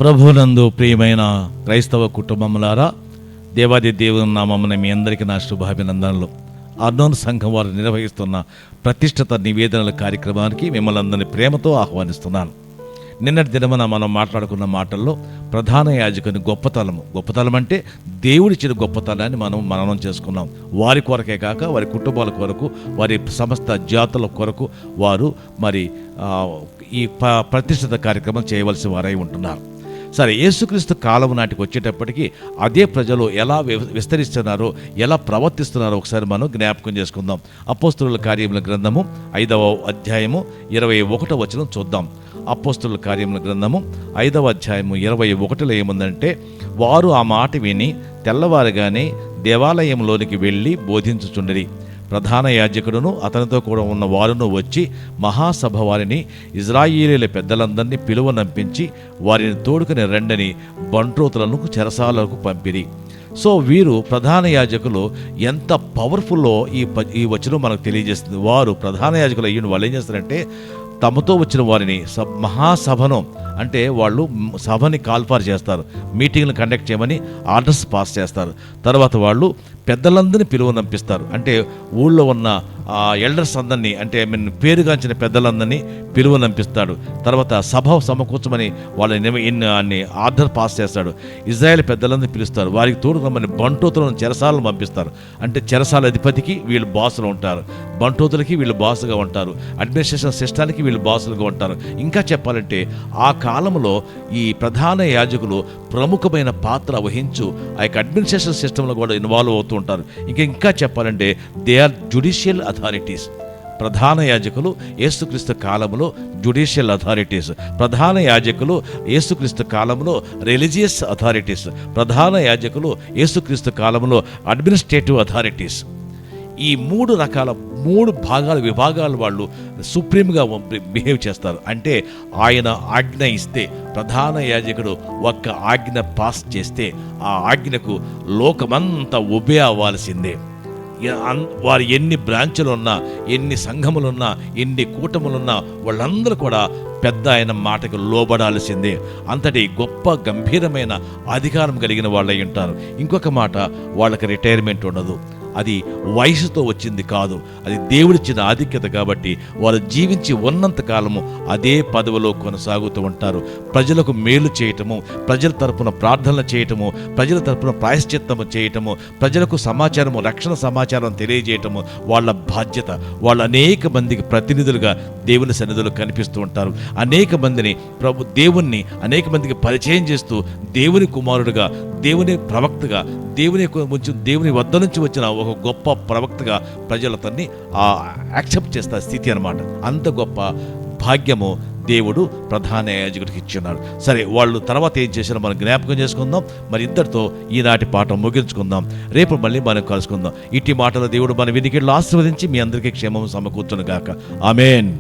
ప్రభునందు ప్రియమైన క్రైస్తవ కుటుంబములారా, దేవాది దేవుని నామమున మీ అందరికీ నా శుభాభినందనలు. అర్నోన్ సంఘం వారు నిర్వహిస్తున్న ప్రతిష్ఠిత నివేదనల కార్యక్రమానికి మిమ్మల్ని అందరినీ ప్రేమతో ఆహ్వానిస్తున్నాను. నిన్నటి దినమున మనం మాట్లాడుకున్న మాటల్లో ప్రధాన యాజకుని గొప్పతనం అంటే దేవుడిచ్చిన గొప్పతనాన్ని మనం మననం చేసుకున్నాం. వారి కొరకే కాక వారి కుటుంబాల కొరకు, వారి సమస్త జాతుల కొరకు వారు మరి ఈ ప్రతిష్ఠిత కార్యక్రమం చేయవలసి వారై ఉంటున్నారు. సరే, యేసుక్రీస్తు కాలం నాటికి వచ్చేటప్పటికి అదే ప్రజలు ఎలా విస్తరిస్తున్నారో, ఎలా ప్రవర్తిస్తున్నారో ఒకసారి మనం జ్ఞాపకం చేసుకుందాం. అపోస్తలుల కార్యముల గ్రంథము 5వ అధ్యాయము 21వ వచనం చూద్దాం. అపోస్తలుల కార్యముల గ్రంథము 5వ అధ్యాయము 21లో ఏముందంటే, వారు ఆ మాట విని తెల్లవారుగానే దేవాలయంలోనికి వెళ్ళి బోధించుచుండిరి. ప్రధాన యాజకుడును అతనితో కూడా ఉన్న వారును వచ్చి మహాసభ వారిని, ఇజ్రాయేలీల పెద్దలందరినీ పిలువనంపించి వారిని తోడుకుని రెండని బంట్రోతులను చెరసాలకు పంపిరి. సో వీరు ప్రధాన యాజకులు ఎంత పవర్ఫుల్లో ఈ వచనం మనకు తెలియజేస్తుంది. వారు ప్రధాన యాజకులు అయ్యి వాళ్ళు ఏం చేస్తారంటే, తమతో వచ్చిన వారిని మహాసభను అంటే వాళ్ళు సభని కాల్ఫార్ చేస్తారు, మీటింగ్లు కండక్ట్ చేయమని ఆర్డర్స్ పాస్ చేస్తారు. తర్వాత వాళ్ళు పెద్దలందరినీ పిలువనంపిస్తారు. అంటే ఊళ్ళో ఉన్న ఎల్డర్స్ అందరినీ, అంటే పేరుగాంచిన పెద్దలందరినీ పిలువనంపిస్తాడు. తర్వాత సభ సమకూర్చమని వాళ్ళని ఆర్డర్ పాస్ చేస్తాడు. ఇజ్రాయేల్ పెద్దలందరినీ పిలుస్తారు. వారికి తోడుకోమని బంటోతులను చెరసాలను పంపిస్తారు. అంటే చెరసాల అధిపతికి వీళ్ళు బాసులు ఉంటారు, బంటోతులకి వీళ్ళు బాసుగా ఉంటారు, అడ్మినిస్ట్రేషన్ సిస్టానికి వీళ్ళు బాసులుగా ఉంటారు. ఇంకా చెప్పాలంటే ఆ కాలంలో ఈ ప్రధాన యాజకులు ప్రముఖమైన పాత్ర వహించు ఆ యొక్క అడ్మినిస్ట్రేషన్ సిస్టంలో కూడా ఇన్వాల్వ్ అవుతూ ఉంటారు. ఇంకా చెప్పాలంటే దే ఆర్ జ్యుడిషియల్ అథారిటీస్. ప్రధాన యాజకులు యేసుక్రీస్తు కాలంలో జ్యుడిషియల్ అథారిటీస్, ప్రధాన యాజకులు యేసుక్రీస్తు కాలంలో రిలీజియస్ అథారిటీస్, ప్రధాన యాజకులు యేసుక్రీస్తు కాలంలో అడ్మినిస్ట్రేటివ్ అథారిటీస్. ఈ మూడు విభాగాలు వాళ్ళు సుప్రీంగా బిహేవ్ చేస్తారు. అంటే ఆయన ఆజ్ఞ ఇస్తే, ప్రధాన యాజకుడు ఒక్క ఆజ్ఞ పాస్ చేస్తే ఆ ఆజ్ఞకు లోకమంతా ఒబే అవ్వాల్సిందే. వారు ఎన్ని బ్రాంచులున్నా, ఎన్ని సంఘములున్నా, ఎన్ని కూటములున్నా వాళ్ళందరూ కూడా పెద్ద ఆయన మాటకు లోబడాల్సిందే. అంతటి గొప్ప గంభీరమైన అధికారం కలిగిన వాళ్ళై ఉంటారు. ఇంకొక మాట, వాళ్ళకి రిటైర్మెంట్ ఉండదు. అది వయసుతో వచ్చింది కాదు, అది దేవుడిచ్చిన ఆధిక్యత. కాబట్టి వారు జీవించి ఉన్నంత కాలము అదే పదవిలో కొనసాగుతూ ఉంటారు. ప్రజలకు మేలు చేయటము, ప్రజల తరపున ప్రార్థనలు చేయటము, ప్రజల తరపున ప్రాయశ్చిత్తము చేయటము, ప్రజలకు సమాచారము, రక్షణ సమాచారం తెలియజేయటము వాళ్ళ బాధ్యత. వాళ్ళు అనేక మందికి ప్రతినిధులుగా దేవుని సన్నిధిలో కనిపిస్తూ ఉంటారు. అనేక మందిని దేవుణ్ణి అనేక మందికి పరిచయం చేస్తూ దేవుని కుమారుడుగా, దేవుని ప్రవక్తగా, దేవుని వద్ద నుంచి వచ్చిన ఒక గొప్ప ప్రవక్తగా ప్రజలు అతన్ని యాక్సెప్ట్ చేస్తారు స్థితి అన్నమాట. అంత గొప్ప భాగ్యము దేవుడు ప్రధాన యాజకుడికి ఇచ్చున్నాడు. సరే, వాళ్ళు తర్వాత ఏం చేశారో మనం జ్ఞాపకం చేసుకుందాం. మరి ఇద్దరితో ఈనాటి పాఠం ముగించుకుందాం. రేపు మళ్ళీ మనం కలుసుకుందాం. ఇట్టి మాటల దేవుడు మన వినికిడిలో ఆశీర్వదించి మీ అందరికీ క్షేమం సమకూర్చును గాక. ఆమేన్.